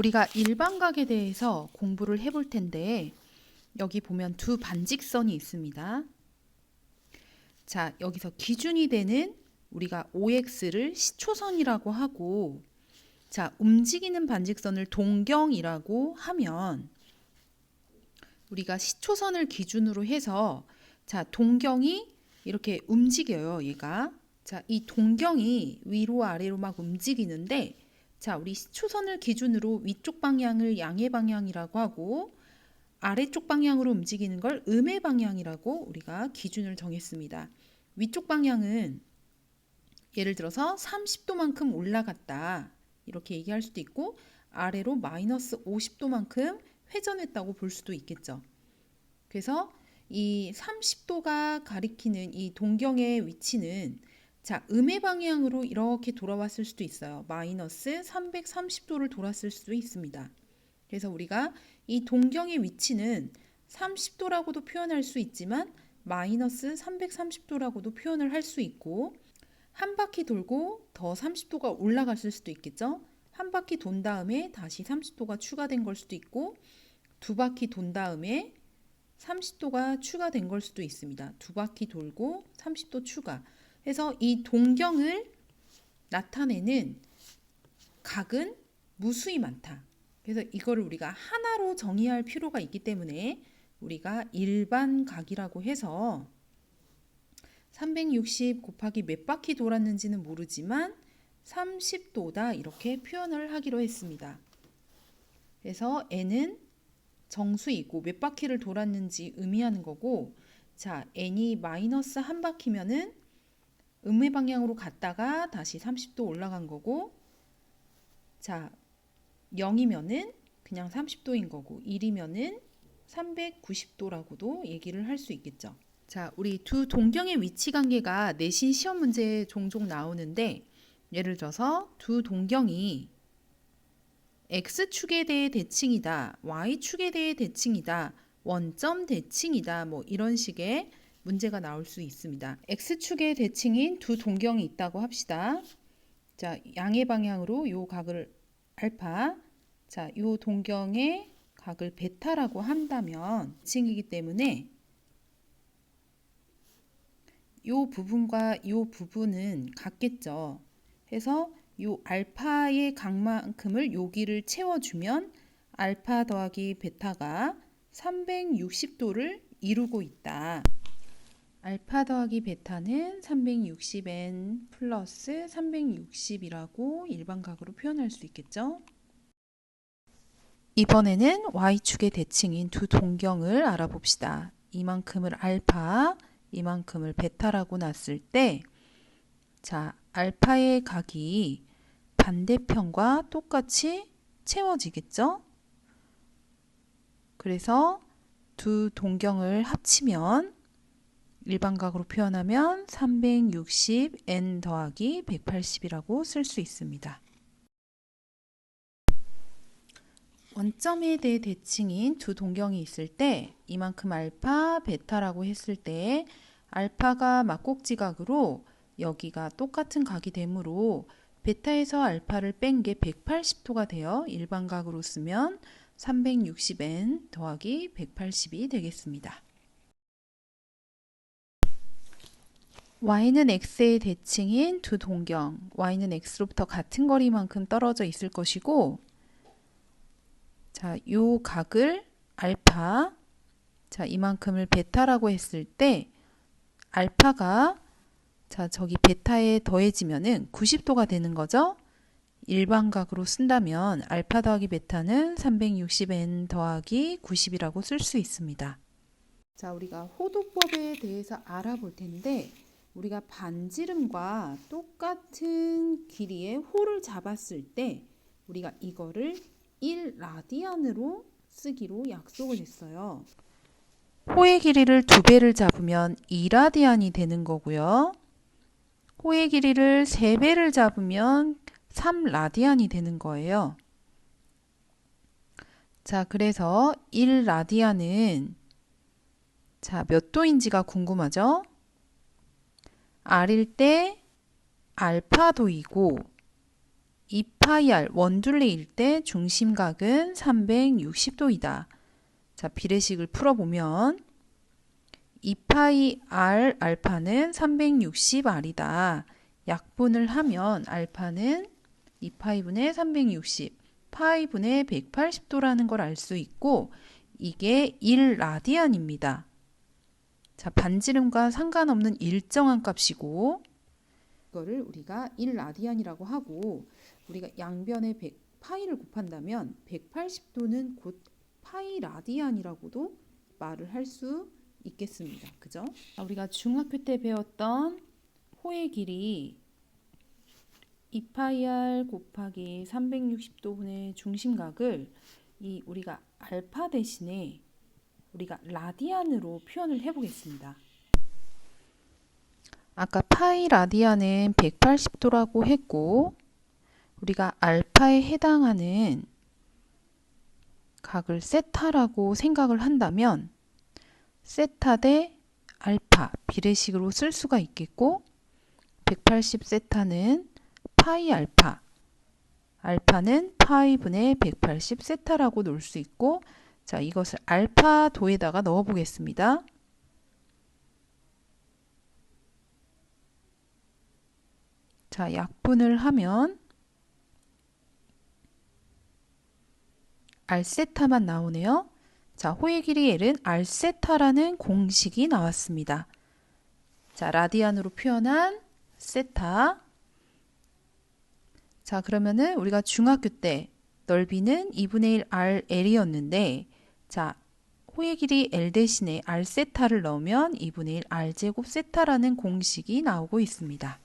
우리가 일반각에 대해서 공부를 해볼 텐데 여기 보면 두 반직선이 있습니다. 자, 여기서 기준이 되는 우리가 OX를 시초선이라고 하고, 자, 움직이는 반직선을 동경이라고 하면 우리가 시초선을 기준으로 해서 자, 동경이 이렇게 움직여요, 얘가. 자, 이 동경이 위로 아래로 막 움직이는데, 자, 우리 시초선을 기준으로 위쪽 방향을 양의 방향이라고 하고 아래쪽 방향으로 움직이는 걸 음의 방향이라고 우리가 기준을 정했습니다. 위쪽 방향은 예를 들어서 30도만큼 올라갔다 이렇게 얘기할 수도 있고, 아래로 마이너스 50도만큼 회전했다고 볼 수도 있겠죠. 그래서 이 30도가 가리키는 이 동경의 위치는 자, 음의 방향으로 이렇게 돌아왔을 수도 있어요. 마이너스 330도를 돌았을 수도 있습니다. 그래서 우리가 이 동경의 위치는 30도라고도 표현할 수 있지만 마이너스 330도라고도 표현을 할 수 있고, 한 바퀴 돌고 더 30도가 올라갔을 수도 있겠죠. 한 바퀴 돈 다음에 다시 30도가 추가된 걸 수도 있고, 두 바퀴 돈 다음에 30도가 추가된 걸 수도 있습니다. 두 바퀴 돌고 30도 추가. 그래서 이 동경을 나타내는 각은 무수히 많다. 그래서 이거를 우리가 하나로 정의할 필요가 있기 때문에 우리가 일반각이라고 해서 360 곱하기 몇 바퀴 돌았는지는 모르지만 30도다 이렇게 표현을 하기로 했습니다. 그래서 n은 정수이고 몇 바퀴를 돌았는지 의미하는 거고, 자, n이 마이너스 한 바퀴면은 음의 방향으로 갔다가 다시 30도 올라간 거고, 자, 0이면은 그냥 30도인 거고, 1이면은 390도라고도 얘기를 할 수 있겠죠. 자, 우리 두 동경의 위치 관계가 내신 시험 문제에 종종 나오는데, 예를 들어서 두 동경이 X축에 대해 대칭이다, Y축에 대해 대칭이다, 원점 대칭이다, 뭐 이런 식의 문제가 나올 수 있습니다. X축의 대칭인 두 동경이 있다고 합시다. 자, 양의 방향으로 요 각을 알파, 자, 요 동경의 각을 베타라고 한다면 대칭이기 때문에 요 부분과 요 부분은 같겠죠. 해서 요 알파의 각만큼을 여기를 채워주면 알파 더하기 베타가 360도를 이루고 있다. 알파 더하기 베타는 360n 플러스 360이라고 일반각으로 표현할 수 있겠죠. 이번에는 y축의 대칭인 두 동경을 알아봅시다. 이만큼을 알파, 이만큼을 베타라고 놨을 때, 자, 알파의 각이 반대편과 똑같이 채워지겠죠? 그래서 두 동경을 합치면 일반각으로 표현하면 360n 더하기 180이라고 쓸 수 있습니다. 원점에 대해 대칭인 두 동경이 있을 때 이만큼 알파, 베타라고 했을 때 알파가 막곡지각으로 여기가 똑같은 각이 되므로 베타에서 알파를 뺀 게 180도가 되어 일반각으로 쓰면 360n 더하기 180이 되겠습니다. y는 x의 대칭인 두 동경, y는 x로부터 같은 거리만큼 떨어져 있을 것이고, 자, 요 각을 알파, 자, 이만큼을 베타라고 했을 때 알파가 자, 저기 베타에 더해지면은 90도가 되는 거죠. 일반각으로 쓴다면 알파 더하기 베타는 360n 더하기 90이라고 쓸 수 있습니다. 자, 우리가 호도법에 대해서 알아볼 텐데, 우리가 반지름과 똑같은 길이의 호를 잡았을 때 우리가 이거를 1라디안으로 쓰기로 약속을 했어요. 호의 길이를 2배를 잡으면 2라디안이 되는 거고요. 호의 길이를 3배를 잡으면 3라디안이 되는 거예요. 자, 그래서 1라디안은 자, 몇 도인지가 궁금하죠? R일 때 알파도이고, 2파이 r 원둘레일 때 중심각은 360도이다. 자, 비례식을 풀어보면 2파이 r 알파는 360r이다. 약분을 하면 알파는 2파이분의 360, 파이분의 180도라는 걸 알 수 있고 이게 1라디안입니다. 자, 반지름과 상관없는 일정한 값이고 이거를 우리가 1라디안이라고 하고 우리가 양변에 파이를 곱한다면 180도는 곧 파이 라디안이라고도 말을 할 수 있겠습니다. 그죠? 우리가 중학교 때 배웠던 호의 길이 2파이 r 곱하기 360도분의 중심각을 이 우리가 알파 대신에 우리가 라디안으로 표현을 해보겠습니다. 아까 파이 라디안은 180도라고 했고 우리가 알파에 해당하는 각을 세타라고 생각을 한다면 세타 대 알파 비례식으로 쓸 수가 있겠고 180 세타는 파이 알파, 알파는 파이분의 180 세타라고 놓을 수 있고 자, 이것을 알파 도에다가 넣어 보겠습니다. 자, 약분을 하면 R세타만 나오네요. 자, 호의 길이 L은 R세타라는 공식이 나왔습니다. 자, 라디안으로 표현한 세타. 자, 그러면은 우리가 중학교 때 넓이는 2분의 1 RL이었는데 자, 호의 길이 L 대신에 R세타를 넣으면 2분의 1 R제곱 세타라는 공식이 나오고 있습니다.